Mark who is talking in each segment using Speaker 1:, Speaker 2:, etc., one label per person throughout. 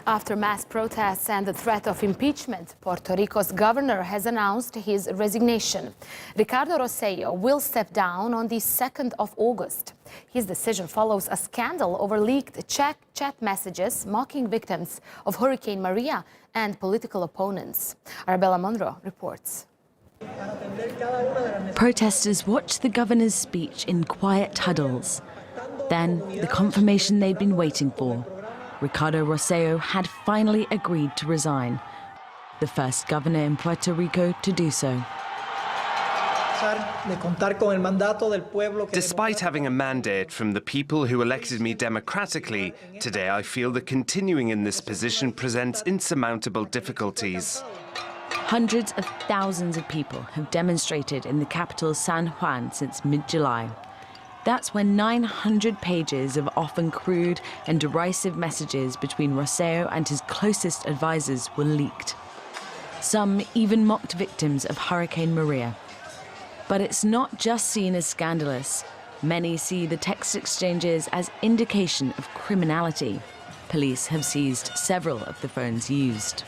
Speaker 1: After mass protests and the threat of impeachment, Puerto Rico's governor has announced his resignation. Ricardo Rossello will step down on the 2nd of August. His decision follows a scandal over leaked chat messages mocking victims of Hurricane Maria and political opponents. Arabella Monroe reports.
Speaker 2: Protesters watched the governor's speech in quiet huddles. Then, the confirmation they'd been waiting for. Ricardo Rossello had finally agreed to resign, the first governor in Puerto Rico to do so.
Speaker 3: Despite having a mandate from the people who elected me democratically, today I feel that continuing in this position presents insurmountable difficulties.
Speaker 2: Hundreds of thousands of people have demonstrated in the capital San Juan since mid-July. That's when 900 pages of often crude and derisive messages between Rossello and his closest advisors were leaked. Some even mocked victims of Hurricane Maria. But it's not just seen as scandalous. Many see the text exchanges as indication of criminality. Police have seized several of the phones used.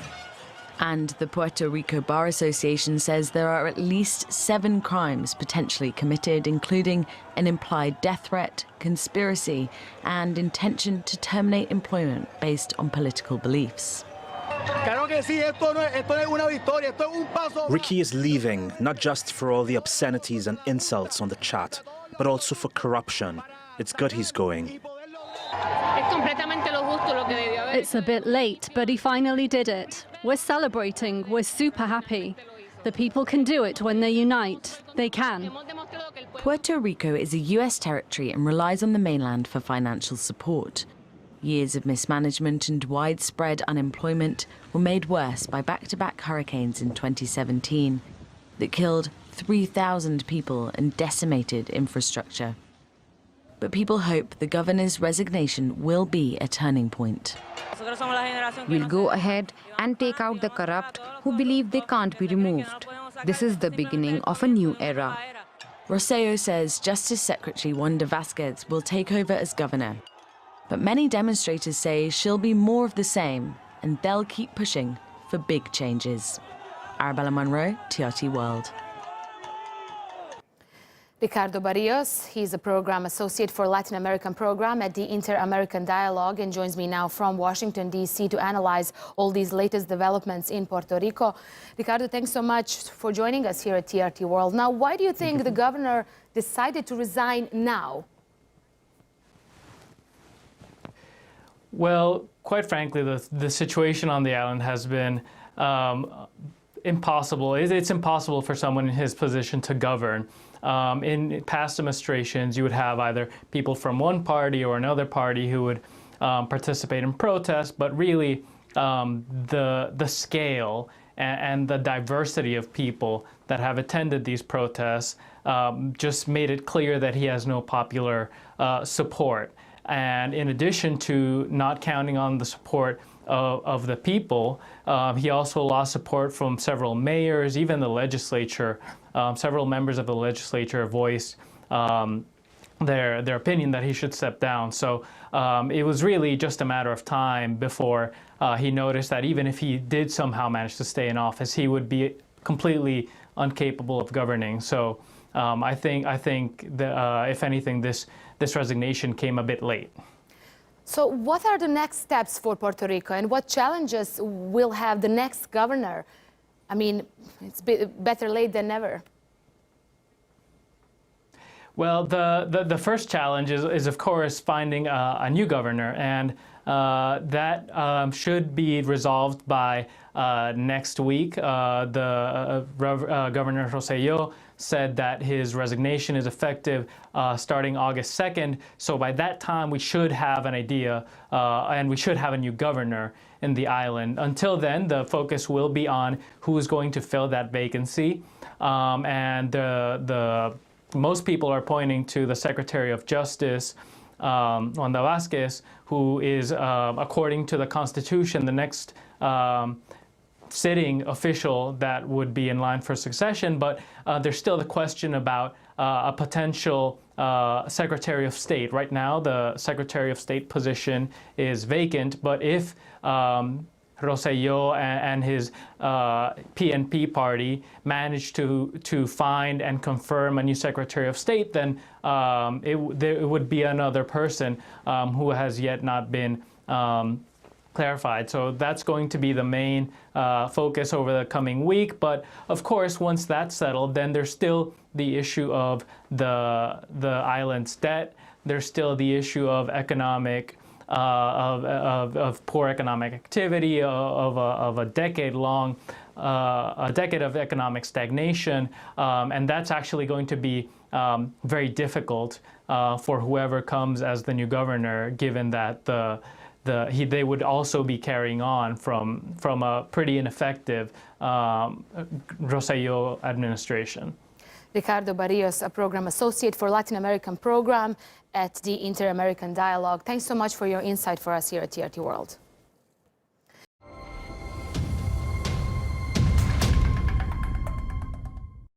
Speaker 2: And the Puerto Rico Bar Association says there are at least 7 crimes potentially committed, including an implied death threat, conspiracy, and intention to terminate employment based on political beliefs.
Speaker 4: Ricky is leaving, not just for all the obscenities and insults on the chat, but also for corruption. It's good he's going.
Speaker 5: It's a bit late, but he finally did it. We're celebrating. We're super happy. The people can do it when they unite. They can.
Speaker 2: Puerto Rico is a U.S. territory and relies on the mainland for financial support. Years of mismanagement and widespread unemployment were made worse by back-to-back hurricanes in 2017 that killed 3,000 people and decimated infrastructure. But people hope the governor's resignation will be a turning point.
Speaker 6: We'll go ahead and take out the corrupt who believe they can't be removed. This is the beginning of a new era.
Speaker 2: Rossello says Justice Secretary Wanda Vazquez will take over as governor. But many demonstrators say she'll be more of the same, and they'll keep pushing for big changes. Arabella Monroe, TRT World.
Speaker 1: Ricardo Barrios, he's a program associate for Latin American program at the Inter-American Dialogue and joins me now from Washington, D.C. to analyze all these latest developments in Puerto Rico. Ricardo, thanks so much for joining us here at TRT World. Now, why do you think the governor decided to resign now?
Speaker 7: Well, quite frankly, the situation on the island has been impossible. It's impossible for someone in his position to govern. In past administrations, you would have either people from one party or another party who would participate in protests, but really the scale and the diversity of people that have attended these protests just made it clear that he has no popular support. And in addition to not counting on the support of the people, he also lost support from several mayors, even the legislature. Several members of the legislature voiced their opinion that he should step down. So it was really just a matter of time before he noticed that even if he did somehow manage to stay in office, he would be completely incapable of governing. So I think that, if anything, this resignation came a bit late.
Speaker 1: So what are the next steps for Puerto Rico and what challenges will have the next governor? I mean, it's better late than never.
Speaker 7: Well, the first challenge is of course finding a new governor, and that should be resolved by next week. Governor Rossello said that his resignation is effective starting August 2nd. So by that time, we should have an idea and we should have a new governor in the island. Until then, the focus will be on who is going to fill that vacancy. And most people are pointing to the Secretary of Justice, Wanda Vazquez, who is, according to the Constitution, the next sitting official that would be in line for succession, but there's still the question about a potential Secretary of State. Right now, the Secretary of State position is vacant, but if Rossello and his PNP party managed to find and confirm a new Secretary of State, then it would be another person who has yet not been clarified. So that's going to be the main focus over the coming week. But of course, once that's settled, then there's still the issue of the island's debt. There's still the issue of economic of poor economic activity, of a decade of economic stagnation, and that's actually going to be very difficult for whoever comes as the new governor, given that they would also be carrying on from a pretty ineffective Rossello administration.
Speaker 1: Ricardo Barrios, a program associate for Latin American program at the Inter-American Dialogue. Thanks so much for your insight for us here at TRT World.